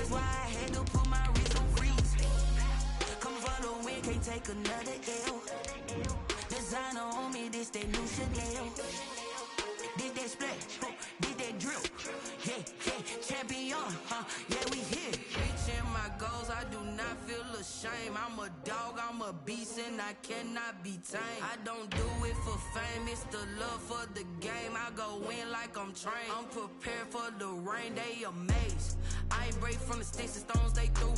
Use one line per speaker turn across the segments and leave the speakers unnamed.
That's why I had to put my wrist on freeze. Come for the win, can't take another L. Designer on me, this that new Chanel. Did that splash, did that drip. Yeah, champion, yeah, we here. Reaching my goals, I do not feel ashamed. I'm a dog, I'm a beast, and I cannot be tamed. I don't do it for fame, it's the love for the game. I go in like I'm trained. I'm prepared for the rain, they amazed. I ain't break from the sticks and stones they threw.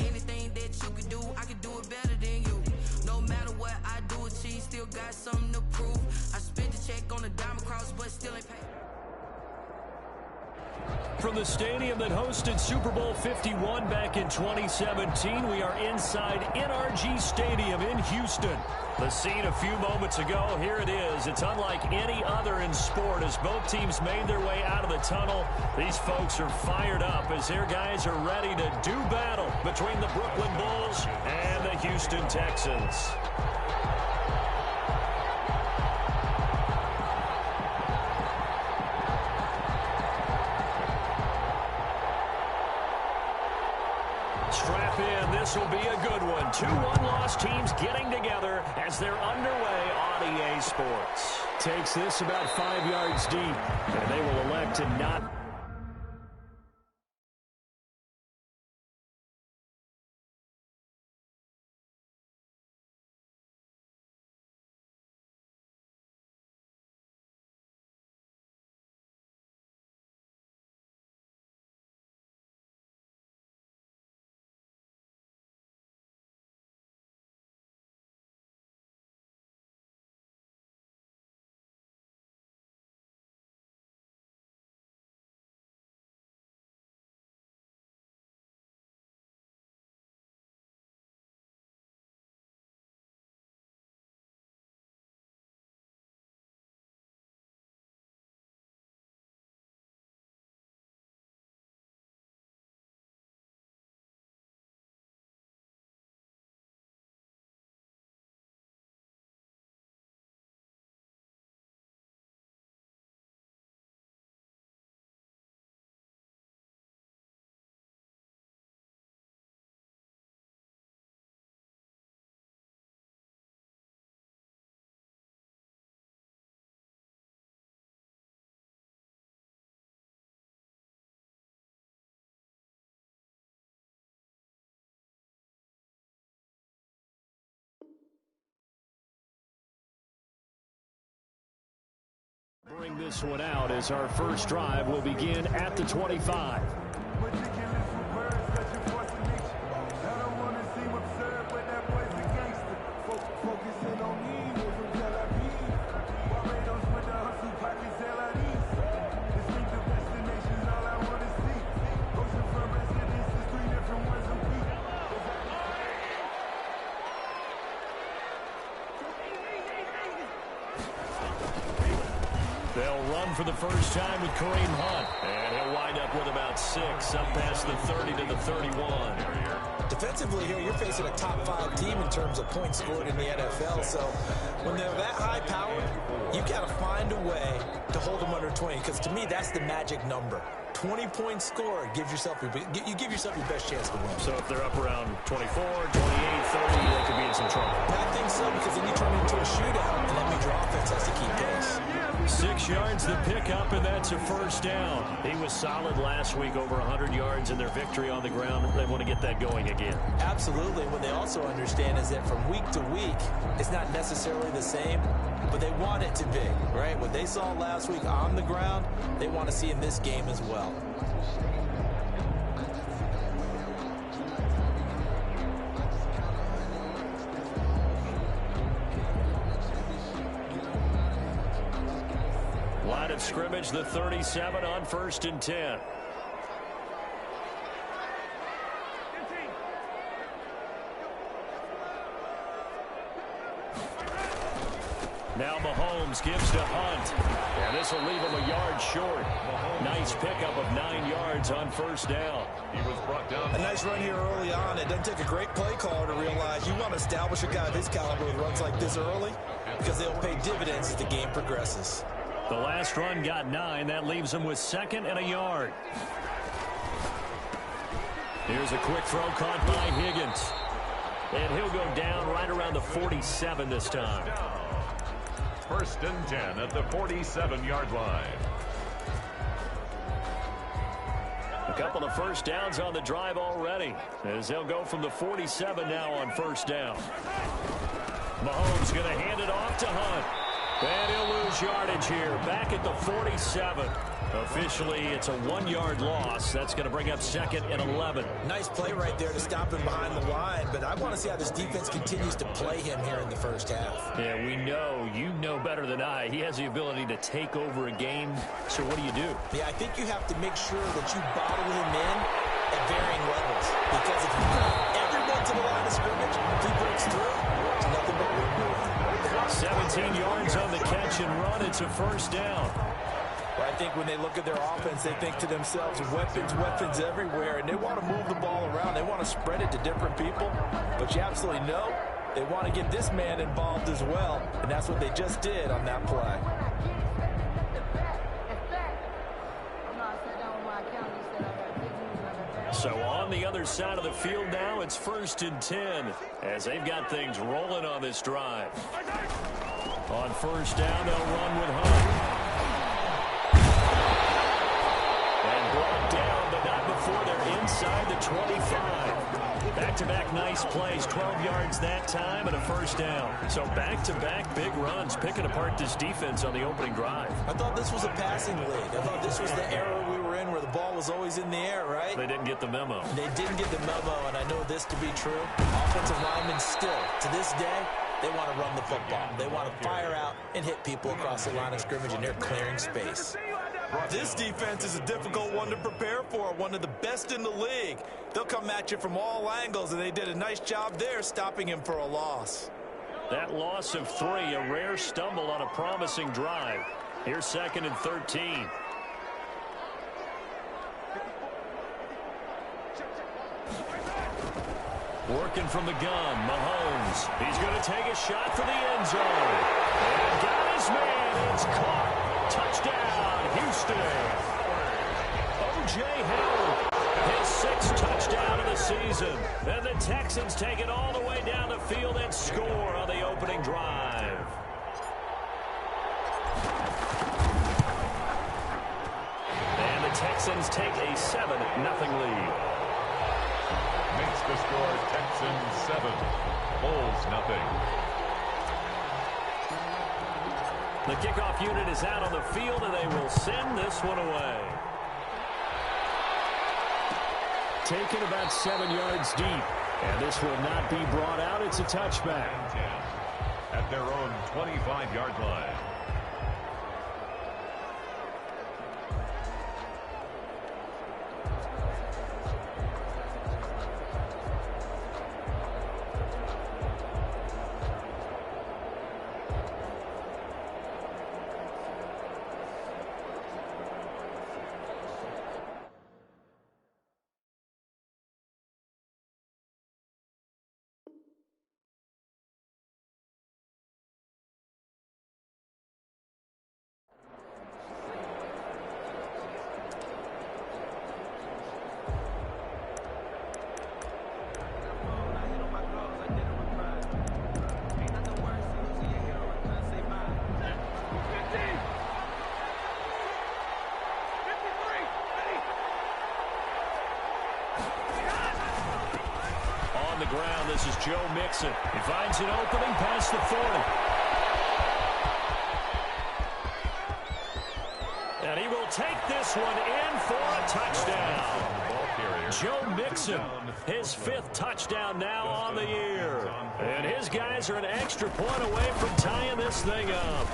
Anything that you can do, I can do it better than you. No matter what I do, achieve, still got something to prove. I spent the check on the diamond cross, but still ain't paid.
From the stadium that hosted Super Bowl 51 back in 2017, we are inside NRG Stadium in Houston. The scene a few moments ago, here it is. It's unlike any other in sport as both teams made their way out of the tunnel. These folks are fired up as their guys are ready to do battle between the Brooklyn Bulls and the Houston Texans. Strap in, this will be a good one. Two one-loss teams getting together as they're underway on EA Sports. Takes this about 5 yards deep, and they will elect to not. Bring this one out as our first drive will begin at the 25. They'll run for the first time with Kareem Hunt. And he'll wind up with about 6, up past the 30 to the 31.
Defensively here, you're facing a top 5 team in terms of points scored in the NFL. So when they're that high powered, you got to find a way to hold them under 20. Because to me, that's the magic number. 20 points scored, you give yourself your best chance to win.
So if they're up around 24, 28, 30, they could be in some trouble.
I think so, because then you turn into a shootout, and that means your offense has to keep pace.
6 yards the pickup, and that's a first down. He was solid last week, over 100 yards in their victory on the ground. They want to get that going again.
Absolutely. What they also understand is that from week to week, it's not necessarily the same, but they want it to be, right? What they saw last week on the ground, they want to see in this game as well.
Line of scrimmage, the 37 on 1st and 10. Now Mahomes gives to Hunt. And this will leave him a yard short. Nice pickup of 9 yards on first down.
He was brought down.
A nice run here early on. It doesn't take a great play caller to realize you want to establish a guy of his caliber with runs like this early because they'll pay dividends as the game progresses.
The last run got 9. That leaves him with 2nd and a yard. Here's a quick throw caught by Higgins. And he'll go down right around the 47 this time.
First and 10 at the 47-yard line.
A couple of first downs on the drive already, as they'll go from the 47 now on first down. Mahomes going to hand it off to Hunt. And he'll lose yardage here, back at the 47. Officially, it's a 1-yard loss. That's going to bring up second and 11.
Nice play right there to stop him behind the line, but I want to see how this defense continues to play him here in the first half.
Yeah, we know. You know better than I. He has the ability to take over a game. So what do you do?
Yeah, I think you have to make sure that you bottle him in at varying levels. Because if you put everyone to the line of scrimmage, if he breaks through, it's nothing but win.
17 yards on the catch and run. It's a first down.
Well, I think when they look at their offense, they think to themselves, weapons everywhere, and they want to move the ball around. They want to spread it to different people, but you absolutely know they want to get this man involved as well, and that's what they just did on that play.
So on the other side of the field now, it's first and 10 as they've got things rolling on this drive. On first down, they'll run with Hunt. And brought down, but not before they're inside the 25. Back-to-back nice plays, 12 yards that time and a first down. So back-to-back big runs, picking apart this defense on the opening drive.
I thought this was a passing league. I thought this was the era we were in where the ball was always in the air, right?
They didn't get the memo.
They didn't get the memo, and I know this to be true. Offensive linemen still, to this day, they want to run the football. They want to fire out and hit people across the line of scrimmage, and they're clearing space. This defense is a difficult one to prepare for, one of the best in the league. They'll come at you from all angles, and they did a nice job there stopping him for a loss.
That loss of 3, a rare stumble on a promising drive. Here's second and 13. Working from the gun, Mahomes. He's going to take a shot for the end zone. And got his man. It's caught. Touchdown, Houston. O.J. Howard, his 6th touchdown of the season. And the Texans take it all the way down the field and score on the opening drive. And the Texans take a 7-0 lead.
Makes the score Texans 7, Bulls nothing.
The kickoff unit is out on the field, and they will send this one away. Taken about 7 yards deep, and this will not be brought out. It's a touchback.
At their own 25-yard line.
The ground, this is Joe Mixon. He finds an opening past the 40. And he will take this one in for a touchdown. Joe Mixon, his 5th touchdown now on the year. And his guys are an extra point away from tying this thing up.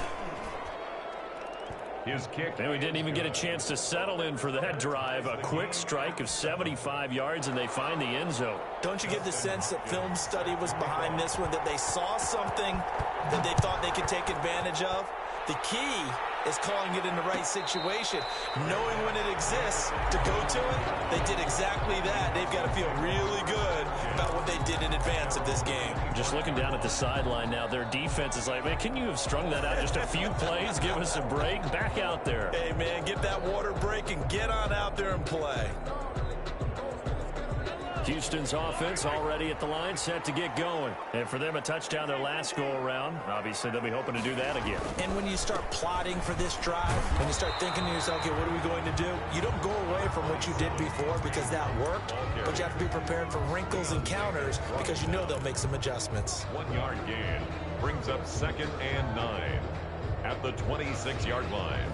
His kick.
And we didn't even get a chance to settle in for that drive. A quick strike of 75 yards, and they find the end zone.
Don't you get the sense that film study was behind this one, that they saw something that they thought they could take advantage of? The key is calling it in the right situation, knowing when it exists to go to it. They did exactly that. They've got to feel really good about what they did in advance of this game.
Just looking down at the sideline now, their defense is like, man, can you have strung that out just a few plays? Give us a break. Back out there.
Hey, man, get that water break and get on out there and play.
Houston's offense already at the line, set to get going. And for them, a touchdown their last go-around. Obviously, they'll be hoping to do that again.
And when you start plotting for this drive, when you start thinking to yourself, okay, what are we going to do? You don't go away from what you did before because that worked, but you have to be prepared for wrinkles and counters because you know they'll make some adjustments.
1 yard gain brings up 2nd and 9 at the 26-yard line.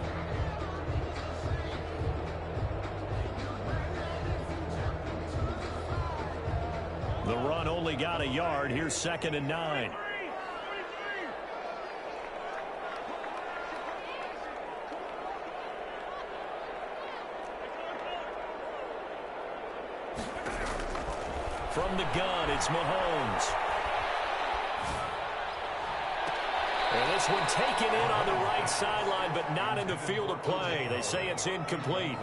The run only got a yard. Here's 2nd and 9. From the gun, it's Mahomes. And this one taken in on the right sideline, but not in the field of play. They say it's incomplete.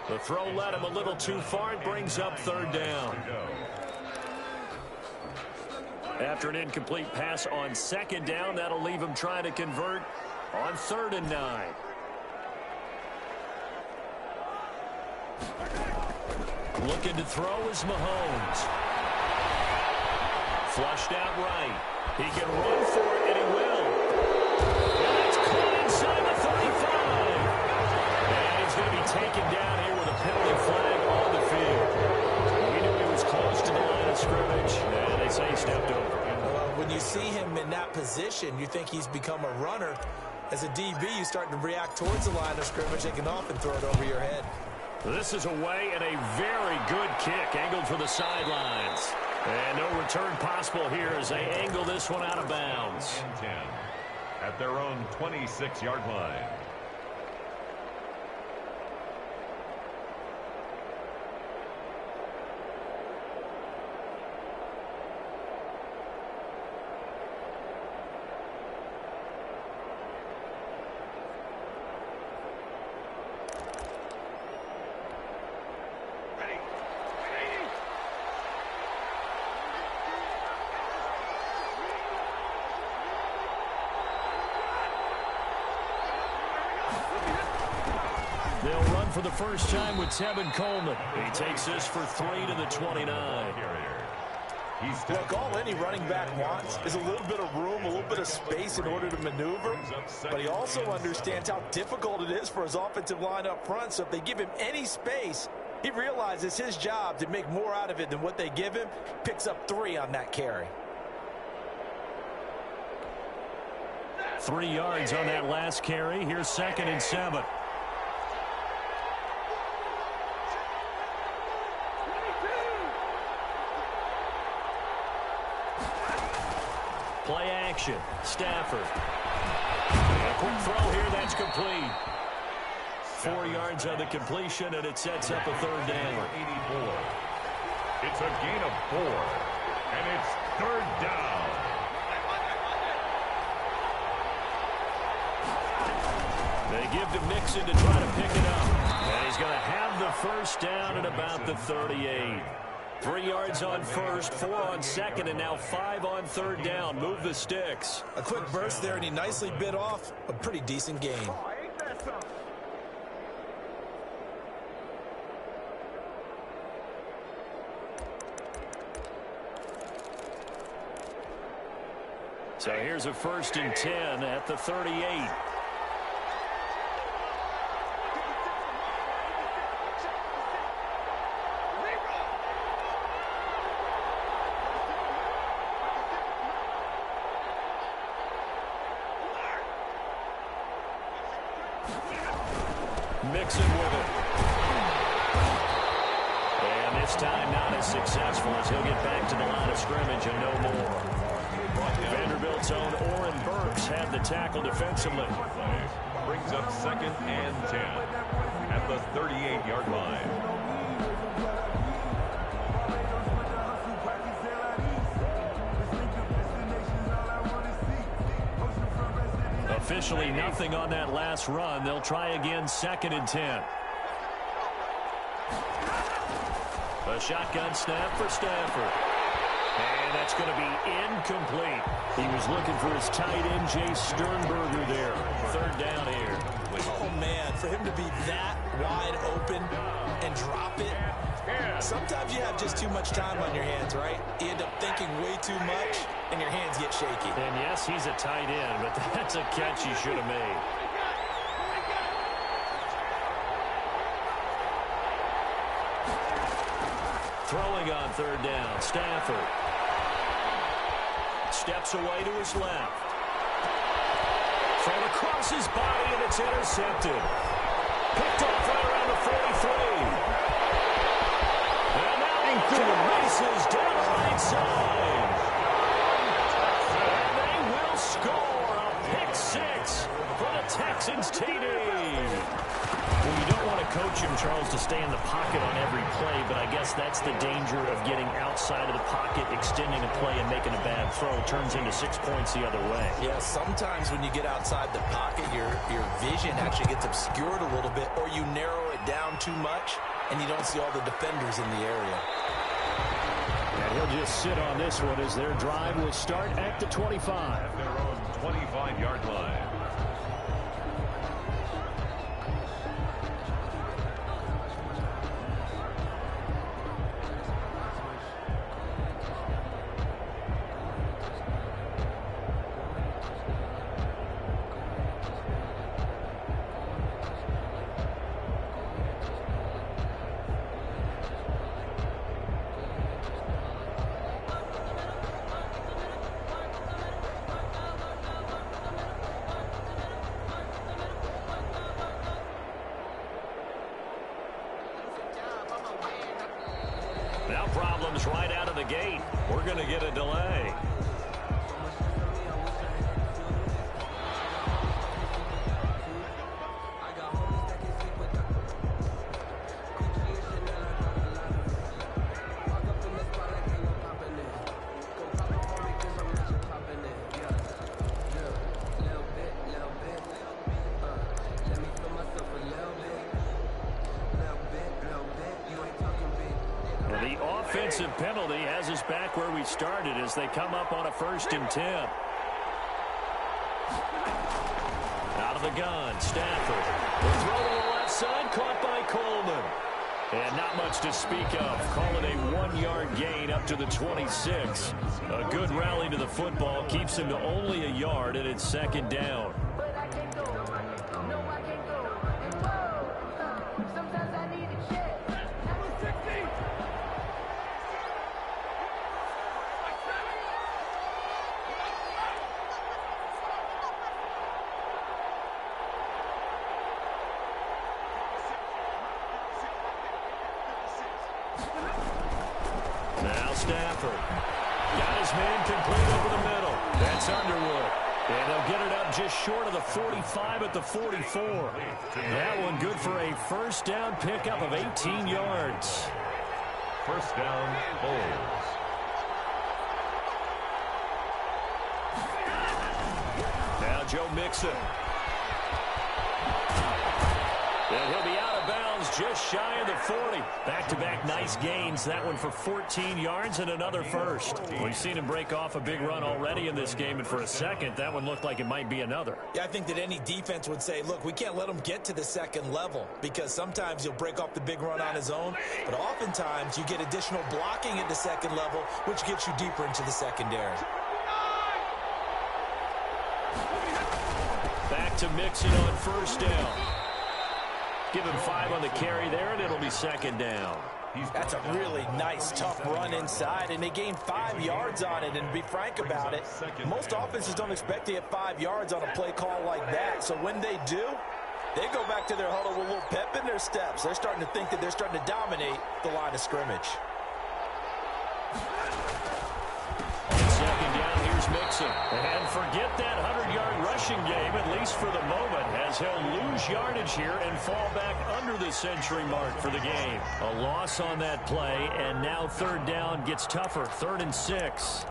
The throw led him a little too far. It brings up 3rd down. After an incomplete pass on 2nd down, that'll leave him trying to convert on 3rd and 9. Looking to throw is Mahomes. Flushed out right. He can run for it, and he will. And it's caught inside the 35. And he's going to be taken down here with a penalty flag on the field. We knew he was close to the line of scrimmage, and they say he stepped over.
When you see him in that position, you think he's become a runner. As a DB, you start to react towards the line of scrimmage. They can often throw it over your head.
This is away and a very good kick, angled for the sidelines. And no return possible here as they angle this one out of bounds.
10 at their own 26-yard line.
They'll run for the first time with Tevin Coleman. He takes this for 3 to the 29.
Look, all any running back wants is a little bit of room, a little bit of space in order to maneuver. But he also understands how difficult it is for his offensive line up front. So if they give him any space, he realizes his job to make more out of it than what they give him. Picks up 3 on that carry.
3 yards on that last carry. Here's 2nd and 7. Play action. Stafford. A quick throw here. That's complete. 4 yards on the completion, and it sets up a 3rd down.
84. It's a gain of 4, and it's 3rd down.
They give to Mixon to try to pick it up. And he's going to have the first down at about the 38. 3 yards on first, 4 on second, and now 5 on 3rd down. Move the sticks.
A quick burst there, and he nicely bit off a pretty decent gain.
So here's a 1st and 10 at the 38. Mixon with it. And this time not as successful as he'll get back to the line of scrimmage and no more. Vanderbilt's own Oren Burks had the tackle defensively.
Brings up 2nd and 10 at the 38-yard line.
Officially nothing on that last run. They'll try again 2nd and 10. A shotgun snap for Stafford. And that's going to be incomplete. He was looking for his tight end, Jay Sternberger there. 3rd down here.
Oh, man, for him to be that wide open and drop it, Sometimes you have just too much time on your hands, right? You end up thinking way too much, and your hands get shaky.
And yes, he's a tight end, but that's a catch he should have made. Throwing on third down, Stafford. Steps away to his left. Thrown across his body, and it's intercepted. Picked off right around the 43. And now he races down the right side. And they will score a pick six for the Texans TD. Well, you don't want to coach him, Charles, to stay in the pocket on every play, but I guess that's the danger of getting outside of the pocket, extending a play, and making a bad throw. Turns into 6 points the other way.
Yeah, sometimes when you get outside the pocket, your vision actually gets obscured a little bit, or you narrow it down too much, and you don't see all the defenders in the area.
And he'll just sit on this one as their drive will start at the 25.
At their own 25-yard line.
Now problems right out of the gate. We're going to get a delay. Offensive penalty has us back where we started as they come up on a 1st and 10. Out of the gun, Stafford. The throw to the left side, caught by Coleman. And not much to speak of. Call it a 1-yard gain up to the 26. A good rally to the football keeps him to only a yard, and it's 2nd down. Now Stafford. Got his man complete over the middle. That's Underwood. And they'll get it up just short of the 45 at the 44. That one good for a 1st down pickup of 18 yards.
1st down, Bulls.
Now Joe Mixon. And he'll be out of bounds just shy of the 40. Back-to-back nice gains. That one for 14 yards and another 1st. We've seen him break off a big run already in this game, and for a second, that one looked like it might be another.
Yeah, I think that any defense would say, look, we can't let him get to the 2nd level because sometimes he'll break off the big run on his own, but oftentimes you get additional blocking at the 2nd level, which gets you deeper into the secondary.
Back to Mixon on 1st down. Give him 5 on the carry there, and it'll be 2nd down.
That's a really nice, tough run inside, and they gained 5 yards on it. And to be frank about it, most offenses don't expect to get 5 yards on a play call like that. So when they do, they go back to their huddle with a little pep in their steps. They're starting to think that they're starting to dominate the line of scrimmage.
On 2nd down, here's Mixon. And forget that 100-yard rushing game, at least for the moment, as he'll lose yardage here and fall back under the century mark for the game. A loss on that play, and now 3rd down gets tougher. 3rd and 6.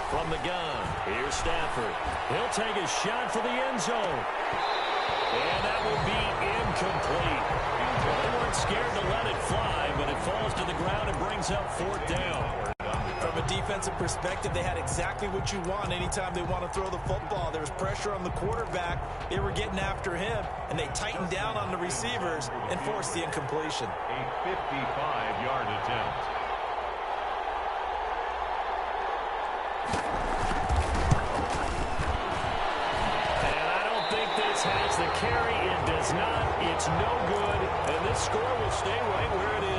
From the gun, here's Stafford. He'll take a shot for the end zone. And that will be incomplete. They weren't scared to let it fly, but it falls to the ground and brings up 4th down.
From from a defensive perspective, they had exactly what you want anytime they want to throw the football. There was pressure on the quarterback. They were getting after him, and they tightened down on the receivers and forced the incompletion.
A 55-yard attempt.
And I don't think this has the carry. It does not. It's no good. And this score will stay right where it is.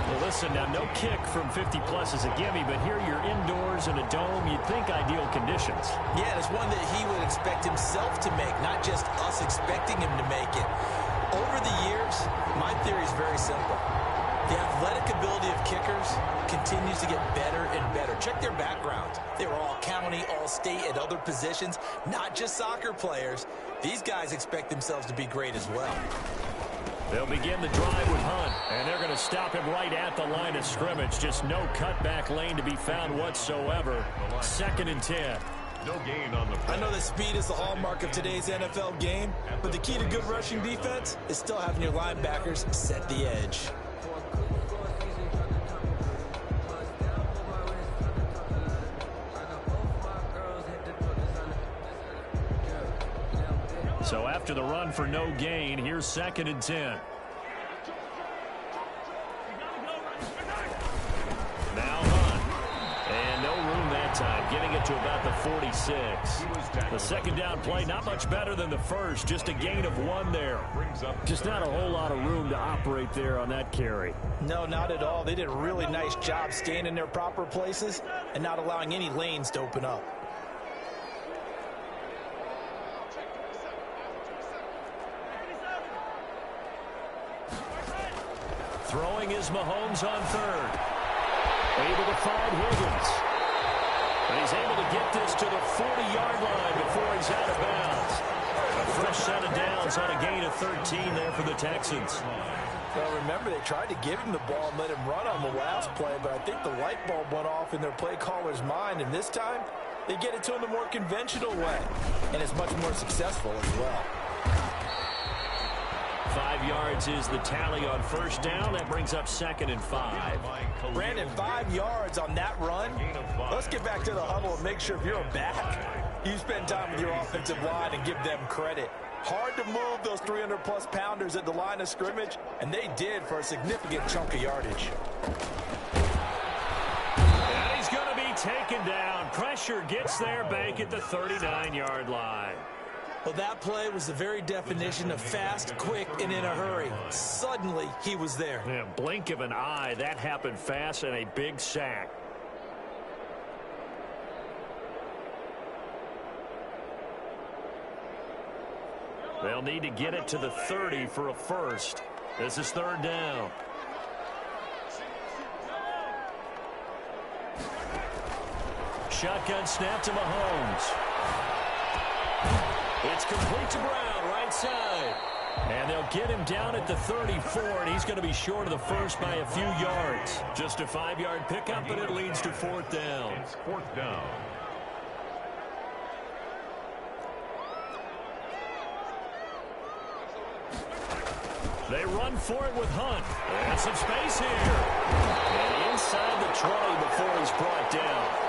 Well, listen, now no kick from 50-plus is a gimme, but here you're indoors in a dome. You'd think ideal conditions.
Yeah, and it's one that he would expect himself to make, not just us expecting him to make it. Over the years, my theory is very simple. The athletic ability of kickers continues to get better and better. Check their backgrounds. They were all county, all state, at other positions, not just soccer players. These guys expect themselves to be great as well.
They'll begin the drive with Hunt, and they're going to stop him right at the line of scrimmage. Just no cutback lane to be found whatsoever. 2nd and 10.
No gain on the play.
I know that speed is the hallmark of today's NFL game, but the key to good rushing defense is still having your linebackers set the edge.
So after the run for no gain, here's 2nd and 10. Now Hunt. And no room that time, getting it to about the 46. The second down play, not much better than the first, just a gain of 1 there. Just not a whole lot of room to operate there on that carry.
No, not at all. They did a really nice job staying in their proper places and not allowing any lanes to open up.
Throwing is Mahomes on 3rd. Able to find Higgins. And he's able to get this to the 40-yard line before he's out of bounds. A fresh set of downs on a gain of 13 there for the Texans.
Well, remember, they tried to give him the ball and let him run on the last play, but I think the light bulb went off in their play caller's mind, and this time they get it to him the more conventional way, and it's much more successful as well.
5 yards is the tally on first down. That brings up 2nd and 5.
Brandon, 5 yards on that run. Let's get back to the huddle and make sure if you're a back, you spend time with your offensive line and give them credit. Hard to move those 300-plus pounders at the line of scrimmage, and they did for a significant chunk of yardage.
And he's going to be taken down. Pressure gets there back at the 39-yard line.
Well, that play was the very definition of fast, quick, and in a hurry. Suddenly, he was there.
Yeah, blink of an eye. That happened fast and a big sack. They'll need to get it to the 30 for a first. This is 3rd down. Shotgun snap to Mahomes. It's complete to Brown, right side. And they'll get him down at the 34, and he's going to be short of the first by a few yards. Just a 5-yard pickup, but it leads to 4th down.
It's 4th down.
They run for it with Hunt. And some space here. And inside the 20 before he's brought down.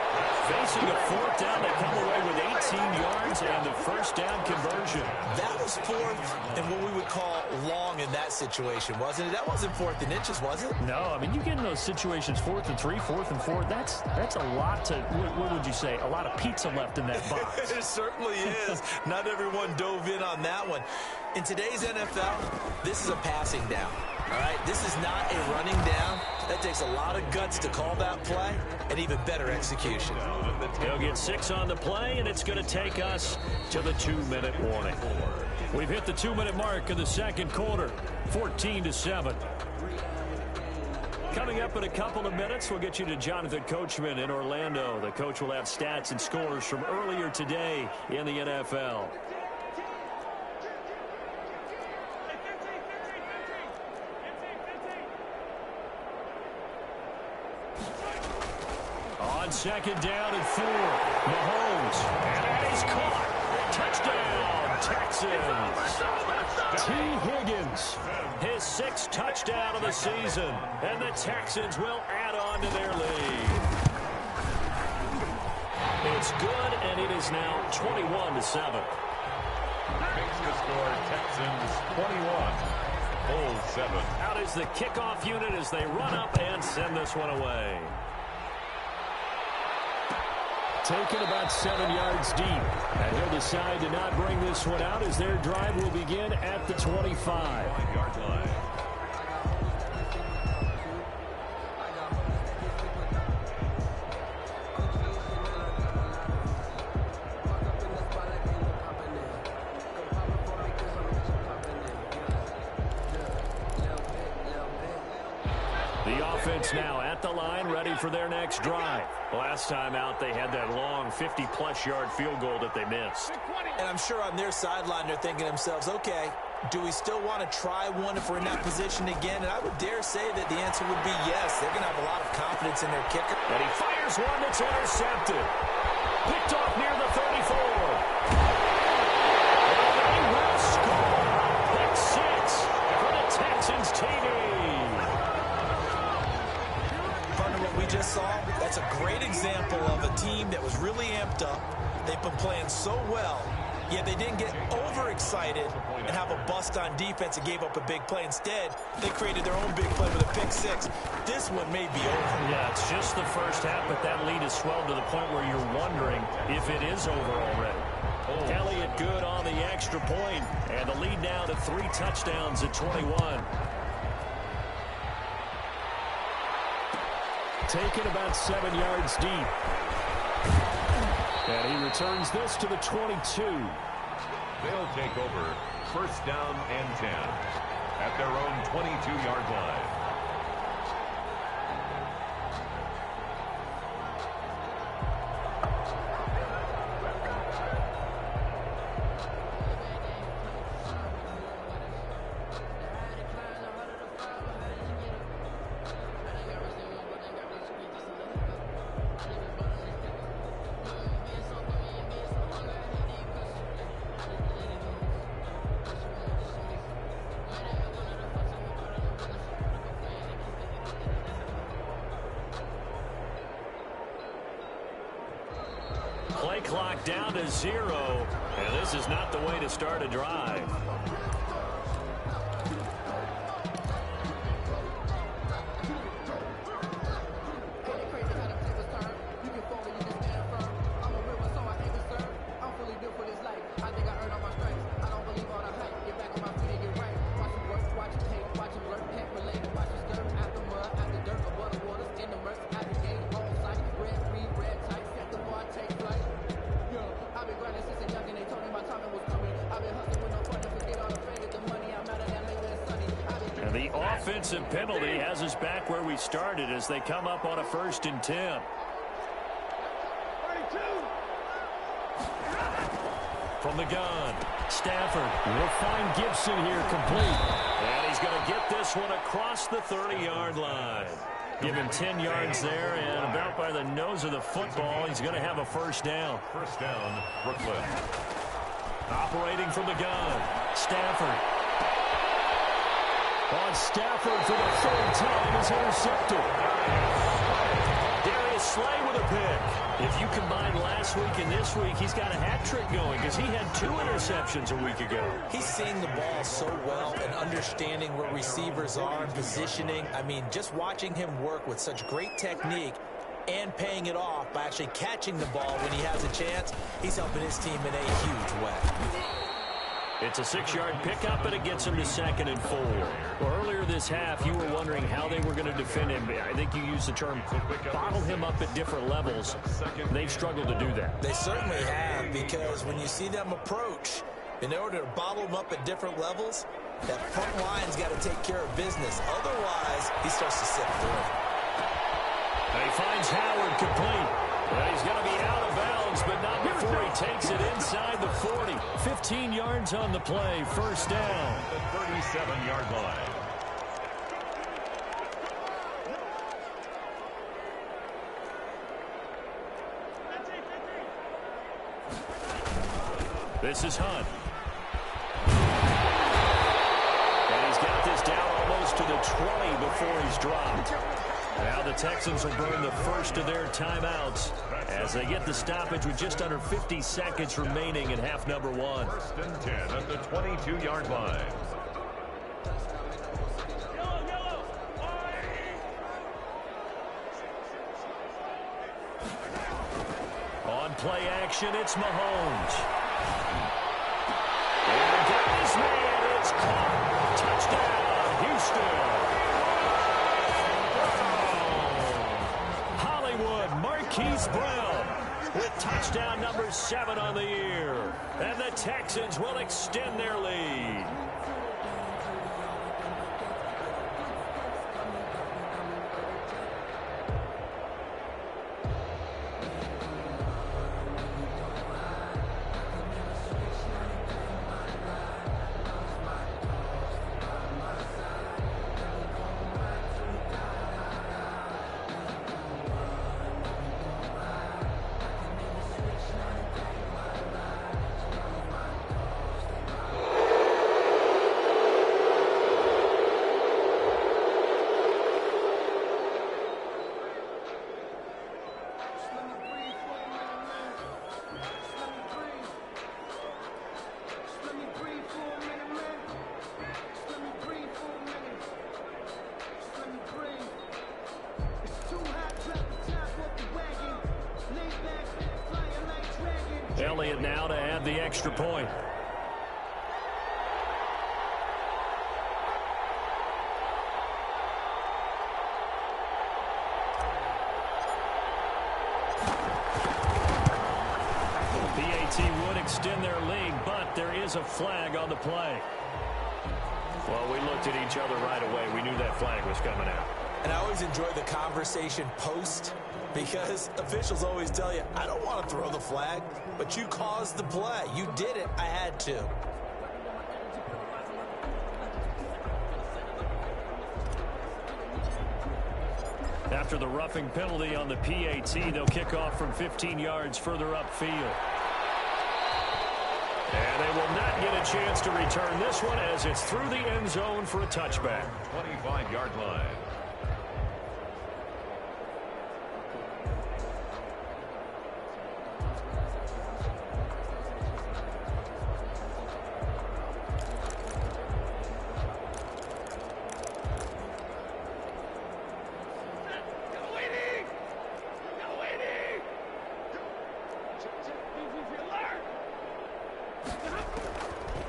Facing a 4th down, they come away with 18 yards and the first down conversion.
That was 4th and what we would call long in that situation, wasn't it? That wasn't 4th and inches, was it?
No, I mean, you get in those situations 4th and 3, 4th and 4. That's a lot to, what would you say, a lot of pizza left in that box.
It certainly is. Not everyone dove in on that one. In today's NFL, this is a passing down. All right, this is not a running down. That takes a lot of guts to call that play and even better execution.
They'll get 6 on the play, and it's going to take us to the 2-minute warning. We've hit the 2-minute mark of the second quarter, 14-7. Coming up in a couple of minutes, we'll get you to Jonathan Coachman in Orlando. The coach will have stats and scores from earlier today in the NFL. On 2nd down and 4, Mahomes, and that is caught. Touchdown, Texans. T. Higgins, his 6th touchdown of the season, and the Texans will add on to their lead. is good, and it is now 21-7.
Makes the score Texans 21, Bulls 7.
Out is the kickoff unit as they run up and send this one away. Taken about 7 yards deep. And he'll decide to not bring this one out as their drive will begin at the 25.
5-yard line.
Now at the line, ready for their next drive. Last time out, they had that long 50-plus yard field goal that they missed.
And I'm sure on their sideline, they're thinking to themselves, okay, do we still want to try one if we're in that position again? And I would dare say that the answer would be yes. They're going to have a lot of confidence in their kicker.
And he fires one that's intercepted. Picked off near the 34. And they will score. Pick 6 for the Texans TV.
What we just saw, that's a great example of a team that was really amped up. They've been playing so well, yet they didn't get overexcited and have a bust on defense and gave up a big play. Instead, they created their own big play with a pick 6. This one may be over.
Yeah, it's just the first half, but that lead has swelled to the point where you're wondering if it is over already. Elliott good on the extra point, and the lead now to 3 touchdowns at 21. Taken about 7 yards deep. And he returns this to the 22.
They'll take over first down and 10 at their own 22-yard line.
Play clock down to 0, and this is not the way to start a drive. The offensive penalty has us back where we started as they come up on a 1st and 10. From the gun, Stafford will find Gibson here complete. And he's going to get this one across the 30-yard line. Give him 10 yards there, and about by the nose of the football, he's going to have a first down.
First down, Brooklyn.
Operating from the gun, Stafford. On Stafford for the 3rd time is intercepted. Darius Slay with a pick. If you combine last week and this week, he's got a hat trick going because he had 2 interceptions a week ago.
He's seeing the ball so well and understanding where receivers are and positioning. I mean, just watching him work with such great technique and paying it off by actually catching the ball when he has a chance, he's helping his team in a huge way.
It's a 6-yard pickup, and it gets him to 2nd and 4. Well, earlier this half, you were wondering how they were going to defend him. I think you used the term bottle him up at different levels. They've struggled to do that.
They certainly have, because when you see them approach, in order to bottle them up at different levels, that front line's got to take care of business. Otherwise, he starts to sift through.
And he finds Howard complete. And he's going to be out of bounds, but not before he takes it inside the 40. 15 yards on the play, first down.
The 37-yard line.
This is Hunt. And he's got this down almost to the 20 before he's dropped. Now the Texans will burn the first of their timeouts. as they get the stoppage with just under 50 seconds remaining in half number one.
1st and 10 at the 22-yard line.
On play action, it's Mahomes. And got his man, it's caught. Touchdown, Houston. Hollywood, Marquise Brown with touchdown number 7 on the year. And the Texans will extend their lead. Elliott now to add the extra point. PAT would extend their lead, but there is a flag on the play. Well, we looked at each other right away. We knew that flag was coming out.
And I always enjoy the conversation post, because officials always tell you, I don't want to throw the flag, but you caused the play. You did it. I had to.
After the roughing penalty on the PAT, they'll kick off from 15 yards further upfield. And they will not get a chance to return this one as it's through the end zone for a touchback.
25-yard line.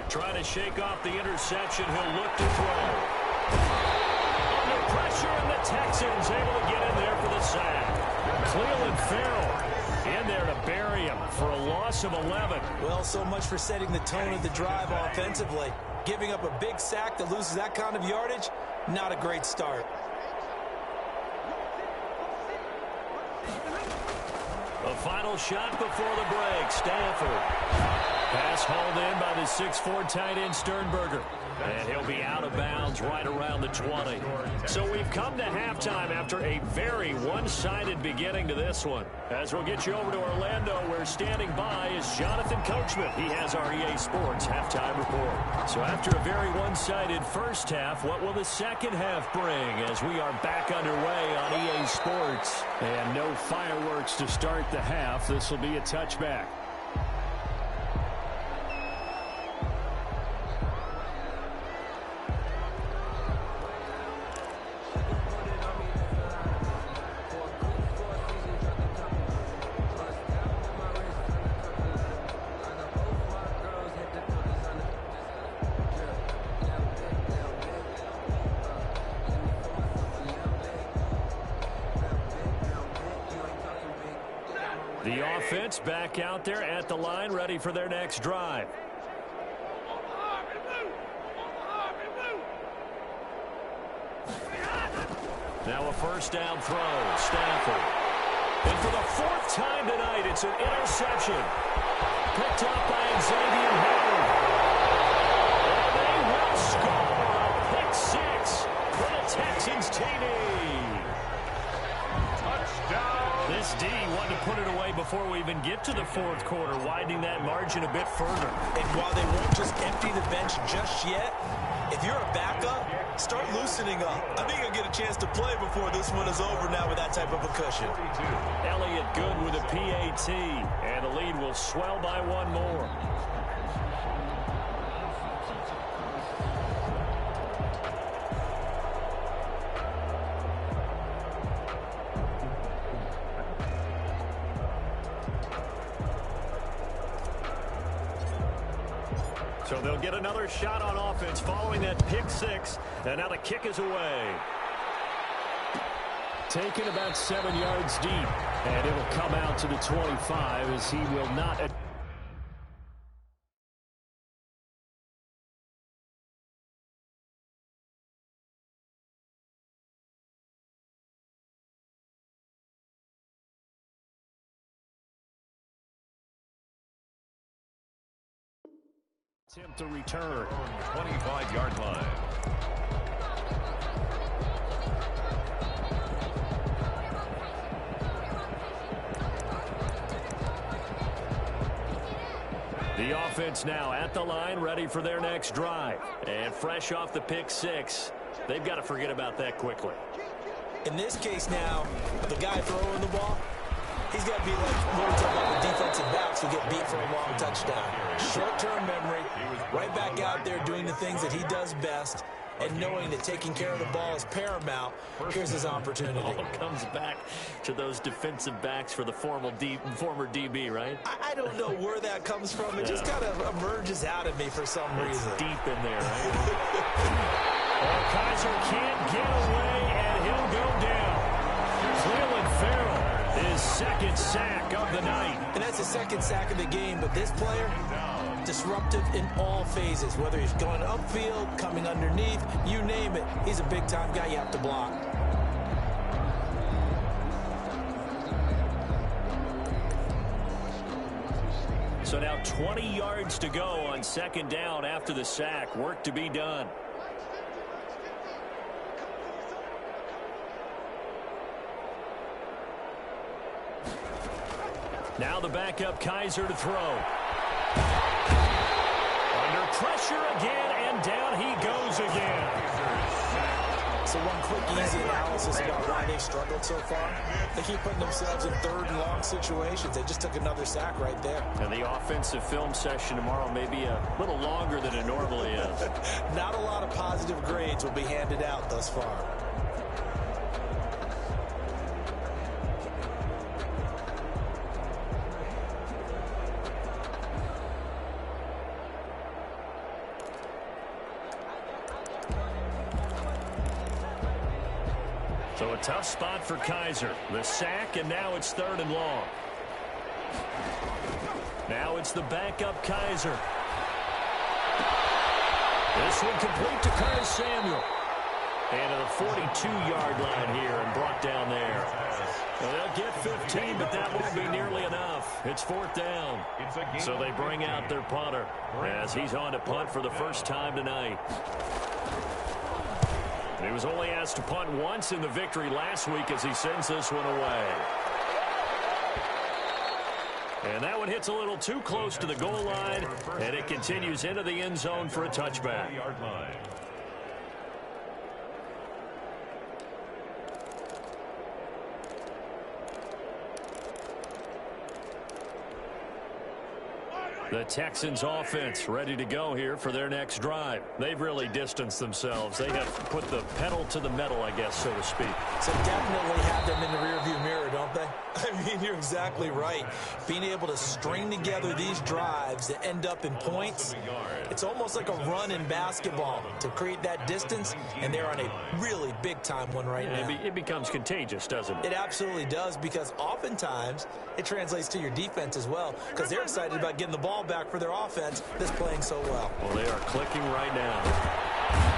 Trying to shake off the interception. He'll look to throw. Under pressure, and the Texans able to get in there for the sack. Clelin Ferrell in there to bury him for a loss of 11.
Well, so much for setting the tone of the drive offensively. Giving up a big sack that loses that kind of yardage, not a great start.
A final shot before the break. Stafford. Pass hauled in by the 6'4" tight end Sternberger. And he'll be out of bounds right around the 20. So we've come to halftime after a very one-sided beginning to this one. As we'll get you over to Orlando, where standing by is Jonathan Coachman. He has our EA Sports halftime report. So after a very one-sided first half, what will the second half bring as we are back underway on EA Sports? And no fireworks to start the half. This will be a touchback. The offense back out there at the line, ready for their next drive. Now a first down throw. Stafford. And for the 4th time tonight, it's an interception. Picked up by Xavier Howard. And they will score a pick 6 for the Texans TV.
Touchdown.
This D wanted to put it away before we even get to the 4th quarter, widening that margin a bit further.
And while they won't just empty the bench just yet, If you're a backup, start loosening up. I think you'll get a chance to play before this one is over now with that type of a cushion.
Elliott good with a PAT, and the lead will swell by one more. So they'll get another shot on offense following that pick six. And now the kick is away. Taken about 7 yards deep. And it'll come out to the 25 as he will not attempt to return.
25-yard line.
The offense now at the line, ready for their next drive. And fresh off the pick six, they've got to forget about that quickly.
In this case now, the guy throwing the ball, he's got to be like what we're talking about, the defensive backs who get beat for a long touchdown. Short-term memory, right back out there doing the things that he does best, and knowing that taking care of the ball is paramount. Here's his opportunity.
It all comes back to those defensive backs for the former DB, right?
I don't know where that comes from. It just kind of emerges out of me for some reason.
It's deep in there, right? Well, Kizer can't get away, and he'll go down. Clelin Ferrell, his second sack of the night.
And that's the second sack of the game, but this player, disruptive in all phases, whether he's going upfield, coming underneath, you name it. He's a big-time guy you have to block.
So now 20 yards to go on second down after the sack. Work to be done. Now the backup Kizer to throw. Under pressure again, and down he goes again.
So one quick, easy analysis about why they've struggled so far. They keep putting themselves in third and long situations. They just took another sack right there.
And the offensive film session tomorrow may be a little longer than it normally is.
Not a lot of positive grades will be handed out thus far.
So a tough spot for Kizer. The sack, and now it's third and long. Now it's the backup Kizer. This one complete to Curtis Samuel. And to the 42-yard line here and brought down there. Well, they'll get 15, but that won't be nearly enough. It's fourth down. So they bring out their punter as he's on to punt for the first time tonight. He was only asked to punt once in the victory last week as he sends this one away. And that one hits a little too close to the goal line, and it continues into the end zone for a touchback. The Texans offense ready to go here for their next drive. They've really distanced themselves. They have put the pedal to the metal, I guess, so to speak.
So definitely have them in the rearview mirror, don't they? I mean, you're exactly right. Being able to string together these drives that end up in points, it's almost like a run in basketball to create that distance, and they're on a really big-time one right now.
It becomes contagious, doesn't it?
It absolutely does, because oftentimes it translates to your defense as well, because they're excited about getting the ball back for their offense that's playing so well.
Well, they are clicking right now.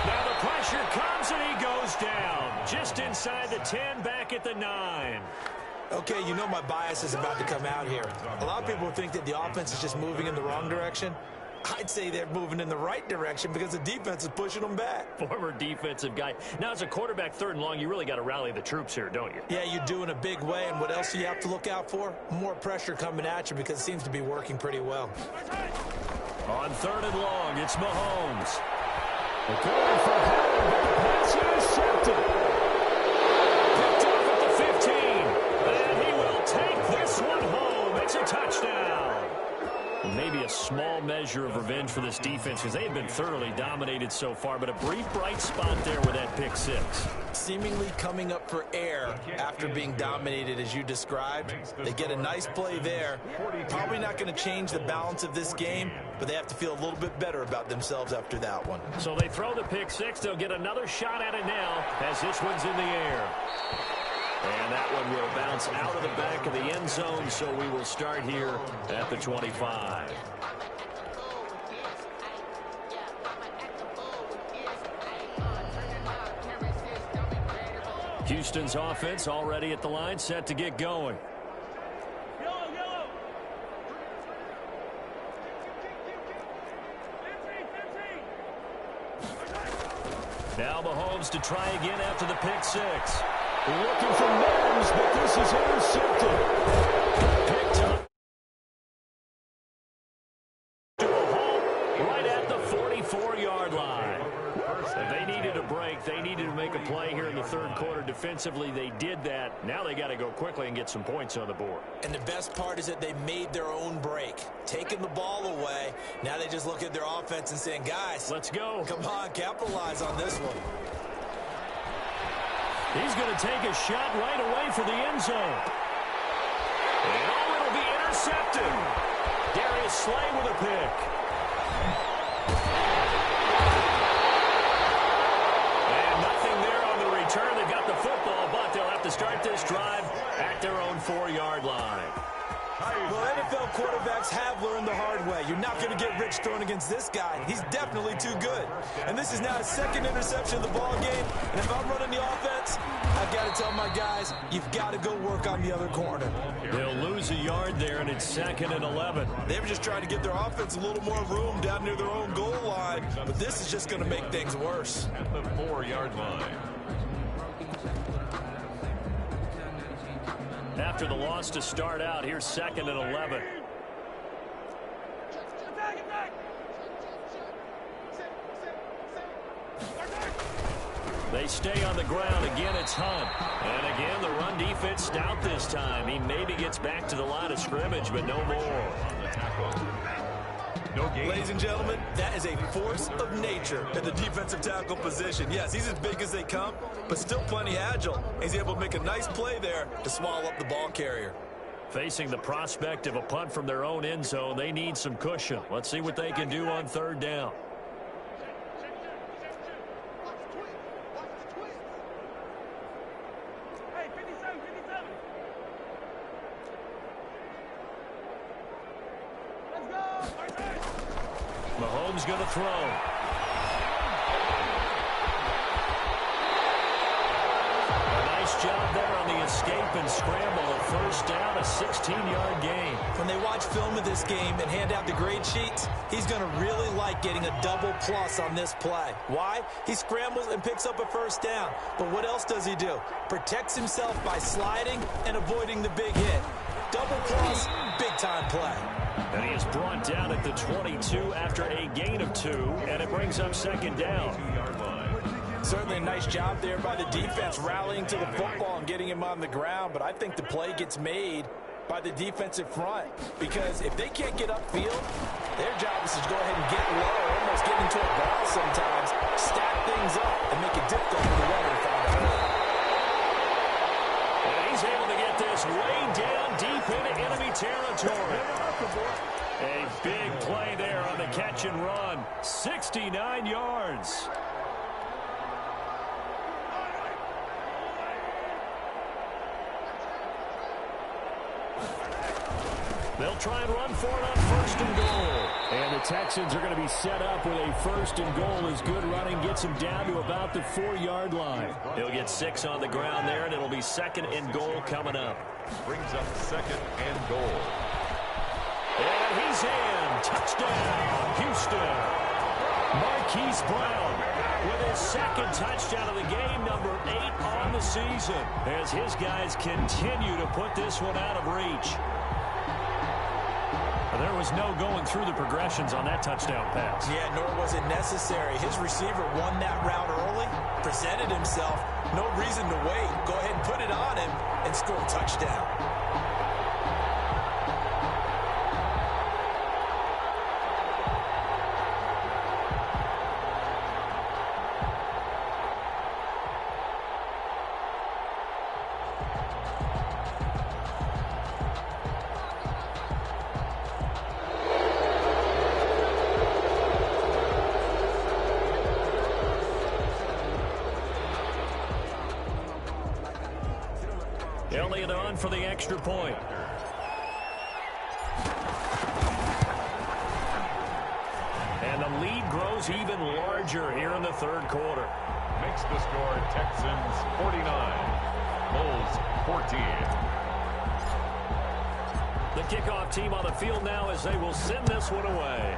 Now the pressure comes, and he goes down. Just inside the 10, back at the 9.
Okay, you know my bias is about to come out here. A lot of people think that the offense is just moving in the wrong direction. I'd say they're moving in the right direction because the defense is pushing them back.
Former defensive guy. Now, as a quarterback, third and long, you really got to rally the troops here, don't you?
Yeah, you do in a big way. And what else do you have to look out for? More pressure coming at you because it seems to be working pretty well.
On third and long, it's Mahomes. Going for Howard, but the pass intercepted. Picked off at the 15. And he will take this one home. It's a touchdown. Maybe a small measure of revenge for this defense because they have been thoroughly dominated so far, but a brief bright spot there with that pick six.
Seemingly coming up for air after being dominated as you described. They get a nice play there. Probably not going to change the balance of this game, but they have to feel a little bit better about themselves after that one.
So they throw the pick six. They'll get another shot at it now as this one's in the air. And that one will bounce out of the back of the end zone, so we will start here at the 25. Houston's offense already at the line, set to get going. Now Mahomes to try again after the pick six. Looking for Mims, but this is intercepted. Picked up to a hole right at the 44-yard line. If they needed a break, they needed to make a play here in the third quarter. Defensively, they did that. Now they got to go quickly and get some points on the board.
And the best part is that they made their own break, taking the ball away. Now they just look at their offense and saying, guys,
let's go.
Come on, capitalize on this one.
He's going to take a shot right away for the end zone. And oh, it'll be intercepted. Darius Slay with a pick. And nothing there on the return. They've got the football, but they'll have to start this drive at their own 4-yard line.
Well, NFL quarterbacks have learned the hard way. You're not going to get rich throwing against this guy. He's definitely too good. And this is now his second interception of the ball game. And if I'm running the offense, I've got to tell my guys, you've got to go work on the other corner.
They'll lose a yard there, and it's 2nd and 11.
They were just trying to give their offense a little more room down near their own goal line. But this is just going to make things worse.
At the 4-yard line.
After the loss to start out, here's 2nd and 11. They stay on the ground. Again, it's Hunt. And again, the run defense stout this time. He maybe gets back to the line of scrimmage, but no more.
On the tackle. No gain.
Ladies and gentlemen, that is a force of nature at the defensive tackle position. Yes, he's as big as they come, but still plenty agile. He's able to make a nice play there to swallow up the ball carrier.
Facing the prospect of a punt from their own end zone, they need some cushion. Let's see what they can do on 3rd down. Mahomes going to throw. A nice job there on the escape and scramble. A 1st down, a 16-yard gain.
When they watch film of this game and hand out the grade sheets, he's going to really like getting a double plus on this play. Why? He scrambles and picks up a 1st down. But what else does he do? Protects himself by sliding and avoiding the big hit. Double plus, big-time play.
And he is brought down at the 22 after a gain of 2, and it brings up 2nd down.
Certainly a nice job there by the defense rallying to the football and getting him on the ground, but I think the play gets made by the defensive front because if they can't get upfield, their job is to go ahead and get low, almost get into a ball sometimes, stack things up, and make it difficult for the runner to find a hole.
And he's able to get this way down deep into enemy territory. A big play there on the catch and run. 69 yards. They'll try and run for it on 1st and goal. And the Texans are going to be set up with a 1st and goal as good running gets him down to about the 4-yard line. He'll get 6 on the ground there, and it'll be 2nd and goal coming up.
Brings up 2nd and goal.
And he's in. Touchdown, Houston. Marquise Brown with his 2nd touchdown of the game, number 8 on the season, as his guys continue to put this one out of reach. There was no going through the progressions on that touchdown pass.
Yeah, nor was it necessary. His receiver won that route early, presented himself. No reason to wait. Go ahead and put it on him and score a touchdown.
Elliott on for the extra point. And the lead grows even larger here in the third quarter.
Makes the score Texans 49, Bulls 14.
The kickoff team on the field now as they will send this one away.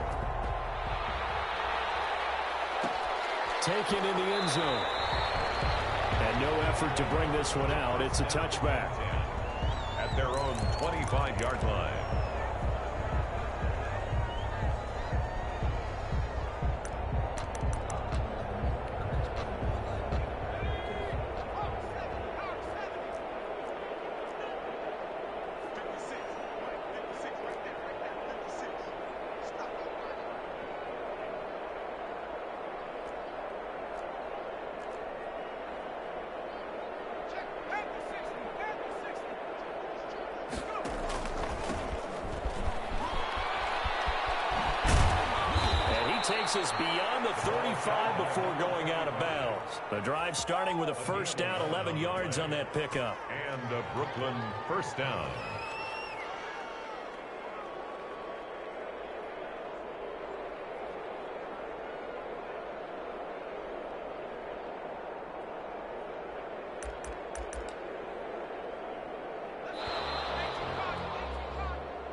Taken in the end zone. And no effort to bring this one out. It's a touchback.
At their own 25-yard line.
Takes us beyond the 35 before going out of bounds. The drive starting with a first down, 11 yards on that pickup.
And a Brooklyn first down.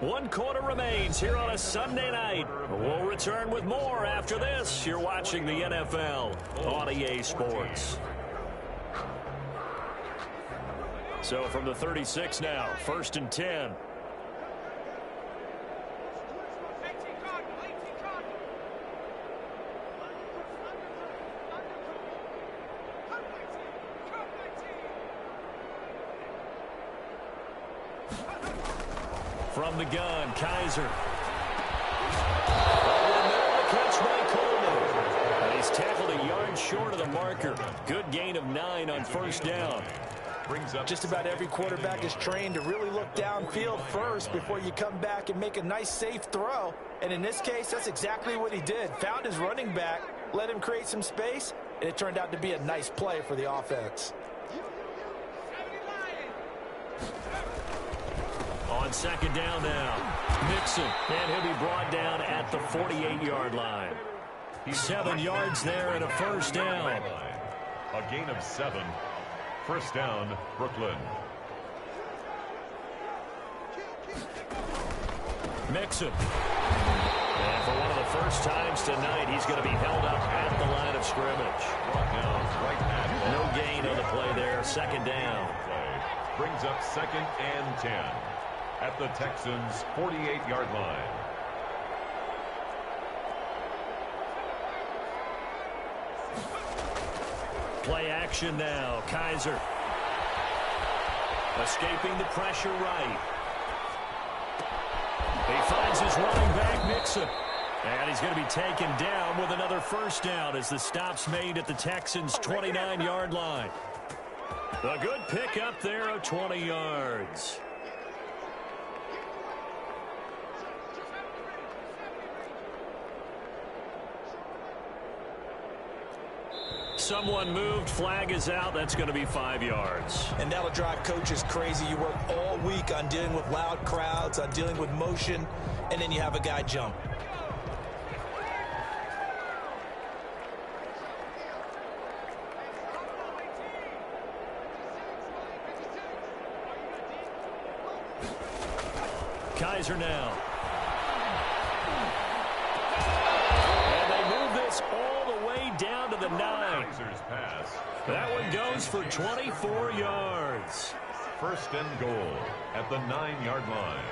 One quarter remains here on a Sunday night. We'll return with more after this. You're watching the NFL on EA Sports. So from the 36 now, 1st and 10. From the gun, Kaiser. Over the middle, the catch by Coleman. And he's tackled a yard short of the marker. Good gain of 9 on first down.
Brings up just about every quarterback is trained to really look downfield first before you come back and make a nice, safe throw. And in this case, that's exactly what he did. Found his running back, let him create some space, and it turned out to be a nice play for the offense.
On second down now, Mixon, and he'll be brought down at the 48-yard line. 7 yards there and a first down.
A gain of 7. First down, Brooklyn.
Mixon. And for one of the first times tonight, he's going to be held up at the line of scrimmage. No gain on the play there. Second down.
Brings up 2nd and 10. At the Texans' 48-yard line.
Play action now. Kaiser. Escaping the pressure right. He finds his running back, Mixon. And he's going to be taken down with another first down as the stop's made at the Texans' 29-yard line. A good pickup there of 20 yards. Someone moved. Flag is out. That's going to be 5 yards.
And that'll drive coaches crazy. You work all week on dealing with loud crowds, on dealing with motion, and then you have a guy jump.
Kaiser now. And they move this all the way down to the 9. That one goes for 24 yards.
First and goal at the 9-yard line.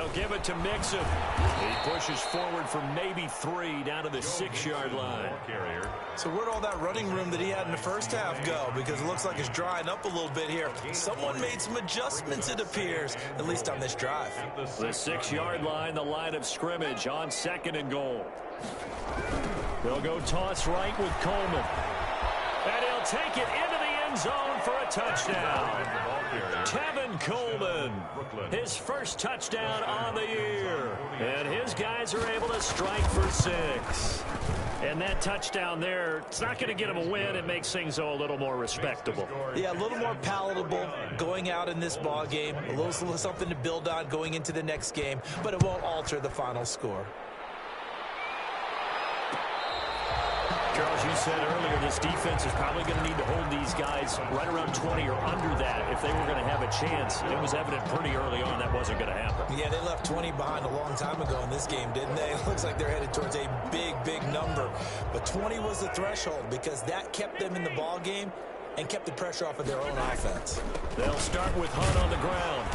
They'll give it to Mixon. He pushes forward for maybe 3 down to the 6-yard line.
So where'd all that running room that he had in the first half go? Because it looks like it's drying up a little bit here. Someone made some adjustments, it appears, at least on this drive.
The 6-yard line, the line of scrimmage on 2nd and goal. They'll go toss right with Coleman. And he'll take it into the end zone for a touchdown. Tevin Coleman, his first touchdown on the year. And his guys are able to strike for 6. And that touchdown there, it's not going to get him a win. It makes things, though, a little more respectable.
Yeah, a little more palatable going out in this ball game. A little something to build on going into the next game, but it won't alter the final score.
Charles, you said earlier this defense is probably going to need to hold these guys right around 20 or under that if they were going to have a chance. It was evident pretty early on that wasn't going to happen.
Yeah, they left 20 behind a long time ago in this game, didn't they? It looks like they're headed towards a big, big number. But 20 was the threshold because that kept them in the ball game and kept the pressure off of their own offense.
They'll start with Hunt on the ground.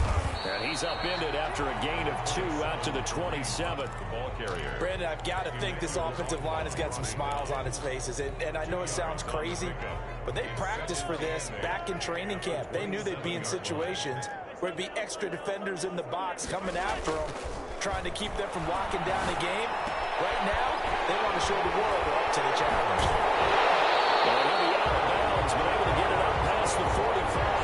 And he's upended after a gain of 2 out to the 27th.
Ball carrier.
Brandon, I've got to think this offensive line has got some smiles on its faces. And I know it sounds crazy, but they practiced for this back in training camp. They knew they'd be in situations where it'd be extra defenders in the box coming after them, trying to keep them from locking down the game. Right now, they want to show the world they're up to the challenge.
Well, he'll be out of bounds, but able to get it up past the 45.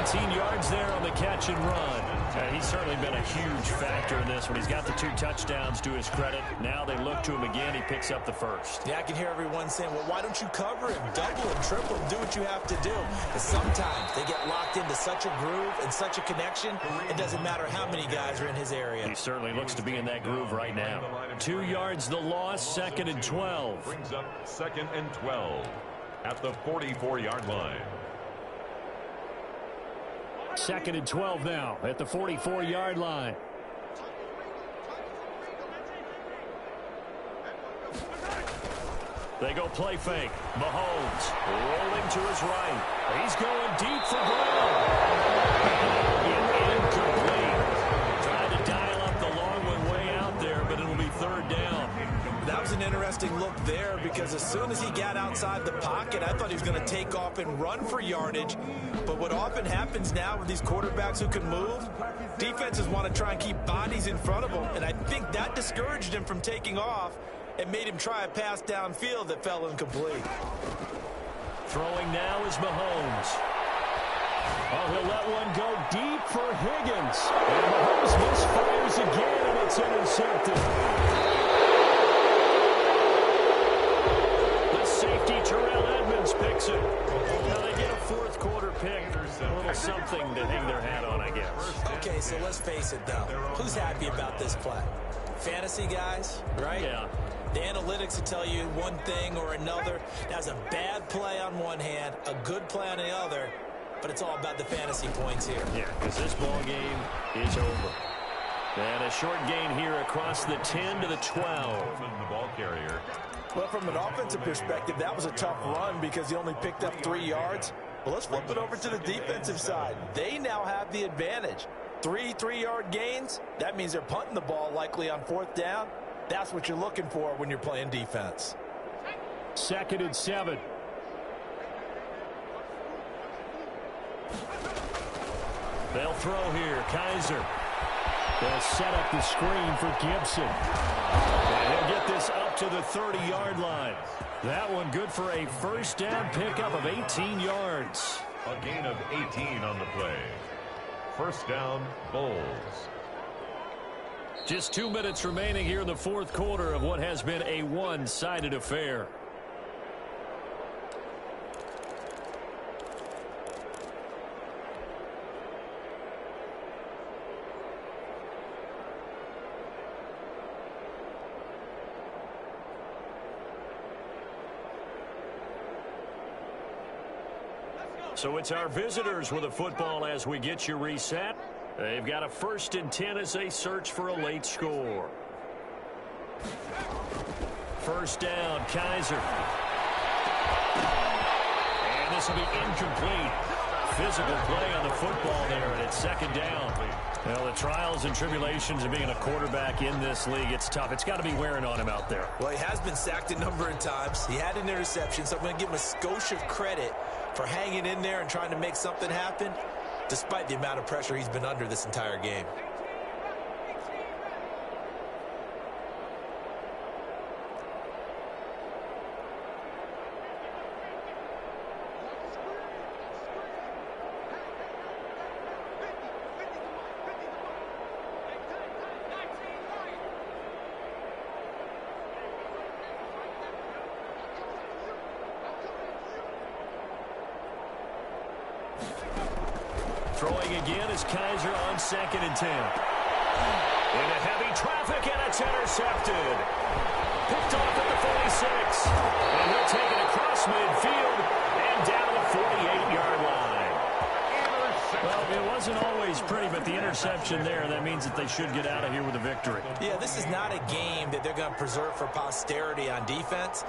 19 yards there on the catch and run. He's certainly been a huge factor in this one. He's got the 2 touchdowns to his credit. Now they look to him again. He picks up the first.
Yeah, I can hear everyone saying, well, why don't you cover him, double him, triple him, do what you have to do. But sometimes they get locked into such a groove and such a connection, it doesn't matter how many guys are in his area.
He certainly looks to be in that groove right now. 2 yards the loss, 2nd and 12.
Brings up 2nd and 12 at the 44-yard line.
2nd and 12 now at the 44-yard line. They go play fake. Mahomes rolling to his right. He's going deep for Brown. Incomplete. Trying to dial up the long one way out there, but it'll be 3rd down.
That was an interesting look there because as soon as he got outside the pocket, I thought he was going to take off and run for yardage. But what often happens now with these quarterbacks who can move, defenses want to try and keep bodies in front of them. And I think that discouraged him from taking off and made him try a pass downfield that fell incomplete.
Throwing now is Mahomes. Oh, he'll let one go deep for Higgins. And Mahomes misfires again, and it's intercepted. Safety Terrell Edmonds picks it. Now they get a 4th quarter pick. A little something to hang their hat on, I guess.
Okay, so let's face it, though. Who's happy about this play? Fantasy guys, right?
Yeah.
The analytics will tell you one thing or another. That's a bad play on one hand, a good play on the other, but it's all about the fantasy points here.
Yeah, because this ball game is over. And a short gain here across the 10 to the 12.
The ball carrier.
Well, from an offensive perspective, that was a tough run because he only picked up 3 yards. Well, let's flip it over to the defensive side. They now have the advantage. 3 3-yard gains, that means they're punting the ball likely on 4th down. That's what you're looking for when you're playing defense.
2nd and 7. They'll throw here. Kaiser. They'll set up the screen for Gibson. And he'll get this up to the 30-yard line. That one good for a 1st down pickup of 18 yards.
A gain of 18 on the play. 1st down, Bulls.
Just 2 minutes remaining here in the 4th quarter of what has been a one-sided affair. So it's our visitors with the football as we get you reset. They've got a 1st and 10 as they search for a late score. 1st down, Kaiser. And this will be incomplete. Physical play on the football there, and it's 2nd down. Well, the trials and tribulations of being a quarterback in this league, it's tough. It's got to be wearing on him out there.
Well, he has been sacked a number of times. He had an interception, so I'm going to give him a skosh of credit for hanging in there and trying to make something happen, despite the amount of pressure he's been under this entire game.
Throwing again is Kizer on 2nd and 10. Into heavy traffic, and it's intercepted. Picked off at the 46. And he'll take it across midfield and down to the 48-yard line. Well, it wasn't always pretty, but the interception there, that means that they should get out of here with a victory.
Yeah, this is not a game that they're going to preserve for posterity on defense.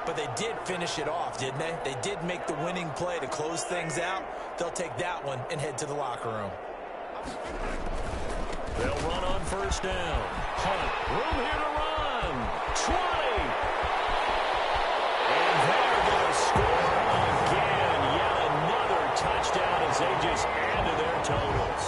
But they did finish it off, didn't they? They did make the winning play to close things out. They'll take that one and head to the locker room.
They'll run on 1st down. Hunt, room here to run. 20. And they're going to score again. Yet another touchdown as they just added their totals.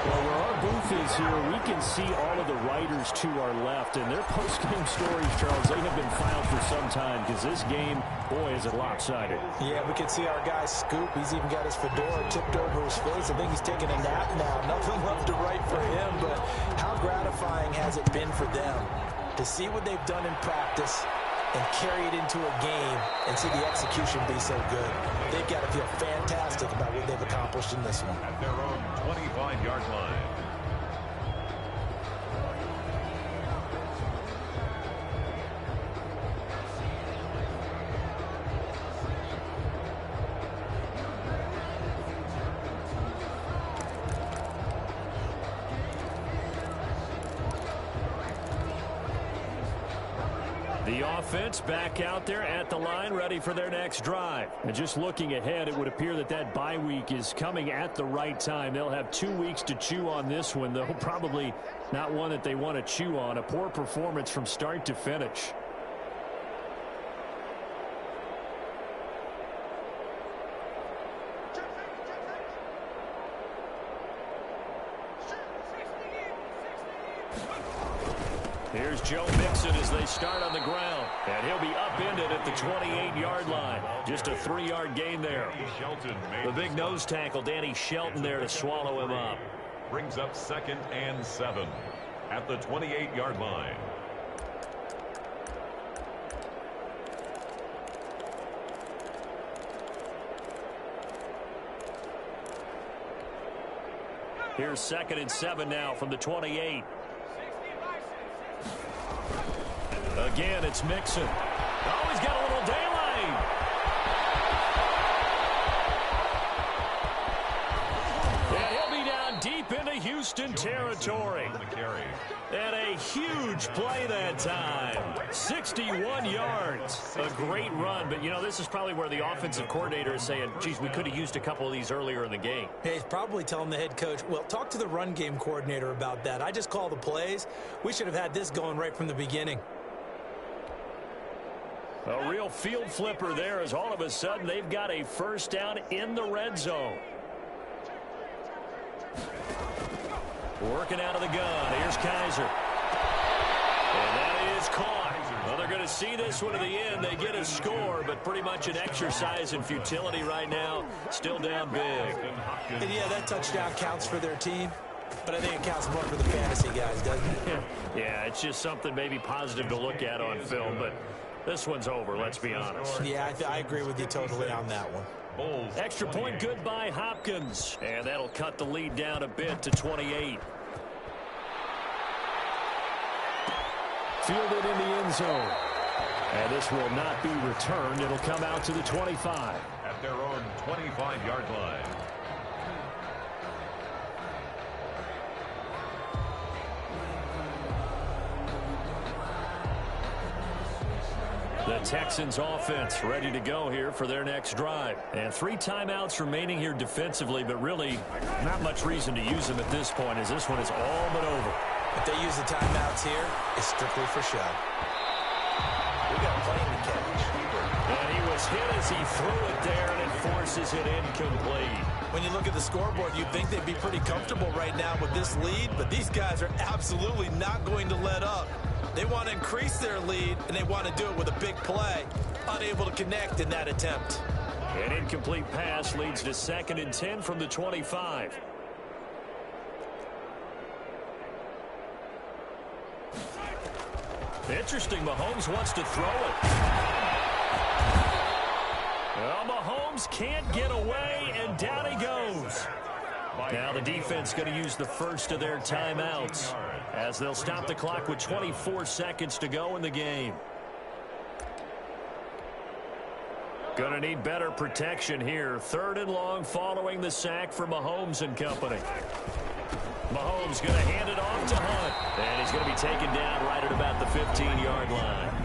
Well, where our booth is here, we can see all of the writers to our left. And their post-game stories, Charles, they have been filed for some time because this game, boy, is it lopsided.
Yeah, we can see our guy Scoop. He's even got his fedora tipped over his face. I think he's taking a nap now. Nothing left to write for him, but how gratifying has it been for them to see what they've done in practice and carry it into a game and see the execution be so good. They've got to feel fantastic about what they've accomplished in this one.
At their own 25-yard line.
The offense back out there at the line, ready for their next drive. And just looking ahead, it would appear that that bye week is coming at the right time. They'll have 2 weeks to chew on this one, though probably not one that they want to chew on. A poor performance from start to finish. Here's Joe Mixon as they start on the ground. And he'll be upended at the 28-yard line. Just a 3-yard gain there. The big nose tackle, Danny Shelton, there to swallow him up.
Brings up 2nd and 7 at the 28-yard line.
Here's 2nd and 7 now from the 28. Again, it's Mixon. Oh, he's got a little daylight. And he'll be down deep into Houston territory. And a huge play that time. 61 yards. A great run. But, you know, this is probably where the offensive coordinator is saying, geez, we could have used a couple of these earlier in the game.
Hey, he's probably telling the head coach, well, talk to the run game coordinator about that. I just call the plays. We should have had this going right from the beginning.
A real field flipper there as all of a sudden they've got a 1st down in the red zone. Working out of the gun. Here's Kizer. And that is caught. Well, they're going to see this one to the end. They get a score, but pretty much an exercise in futility right now. Still down big.
And yeah, that touchdown counts for their team. But I think it counts more for the fantasy guys, doesn't it?
Yeah, it's just something maybe positive to look at on film, but this one's over, let's be honest.
Yeah, I agree with you totally on that one.
Extra point good by Hopkins. And that'll cut the lead down a bit to 28. Fielded in the end zone. And this will not be returned. It'll come out to the 25.
At their own 25-yard line.
The Texans offense ready to go here for their next drive. And 3 timeouts remaining here defensively, but really not much reason to use them at this point as this one is all but over.
If they use the timeouts here, it's strictly for show. We got a plane to catch.
And he was hit as he threw it there, and it forces it incomplete.
When you look at the scoreboard, you'd think they'd be pretty comfortable right now with this lead, but these guys are absolutely not going to let up. They want to increase their lead, and they want to do it with a big play. Unable to connect in that attempt.
An incomplete pass leads to 2nd and 10 from the 25. Interesting, Mahomes wants to throw it. Well, Mahomes can't get away, and down he goes. Now the defense going to use the first of their timeouts as they'll stop the clock with 24 seconds to go in the game. Going to need better protection here. 3rd and long following the sack for Mahomes and company. Mahomes going to hand it off to Hunt. And he's going to be taken down right at about the 15-yard line.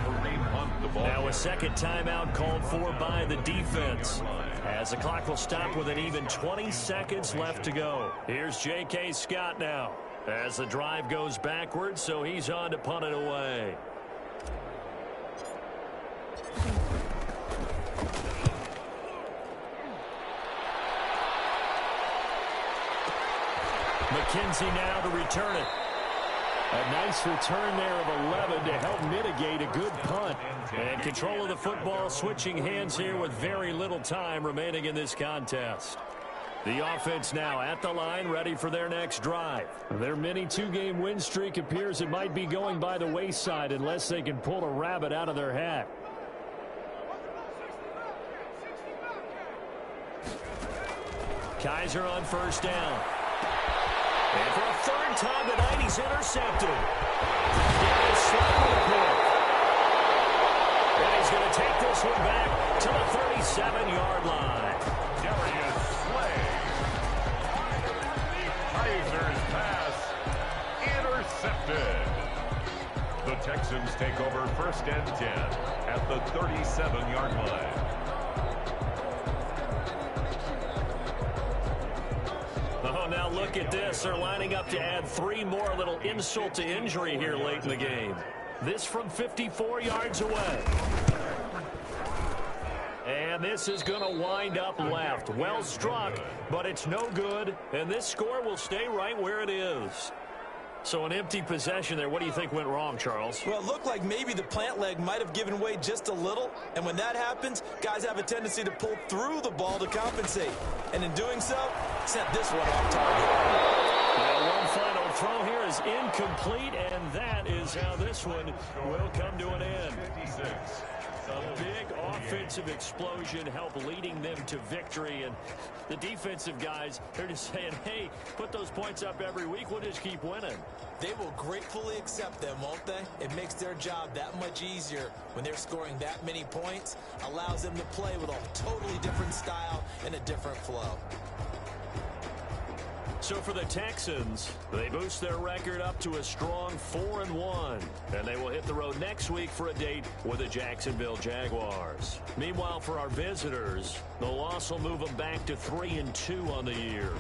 Now a 2nd timeout called for by the defense, as the clock will stop with an even 20 seconds left to go. Here's J.K. Scott now as the drive goes backwards, so he's on to punt it away. McKenzie now to return it.
A nice return there of 11 to help mitigate a good punt.
And control of the football switching hands here with very little time remaining in this contest. The offense now at the line, ready for their next drive.
Their mini 2-game win streak appears it might be going by the wayside unless they can pull a rabbit out of their hat.
Kaiser on 1st down. And for a 3rd time tonight, he's intercepted. And he's going to take this one back to the 37-yard line.
Darius Slay. Kaiser's pass intercepted. The Texans take over 1st and 10 at the 37-yard line.
Oh, now look at this. They're lining up to add 3 more, a little insult to injury here late in the game. This from 54 yards away. And this is going to wind up left. Well struck, but it's no good. And this score will stay right where it is. So an empty possession there. What do you think went wrong, Charles?
Well, it looked like maybe the plant leg might have given way just a little. And when that happens, guys have a tendency to pull through the ball to compensate. And in doing so, sent this one off target.
Well, one final throw here is incomplete, and that is how this one will come to an end.
56.
A big offensive explosion helped leading them to victory, and the defensive guys, they're just saying, hey, put those points up every week, we'll just keep winning.
They will gratefully accept them, won't they? It makes their job that much easier when they're scoring that many points, allows them to play with a totally different style and a different flow.
So for the Texans, they boost their record up to a strong 4-1. And they will hit the road next week for a date with the Jacksonville Jaguars. Meanwhile, for our visitors, the loss will move them back to 3-2 on the year.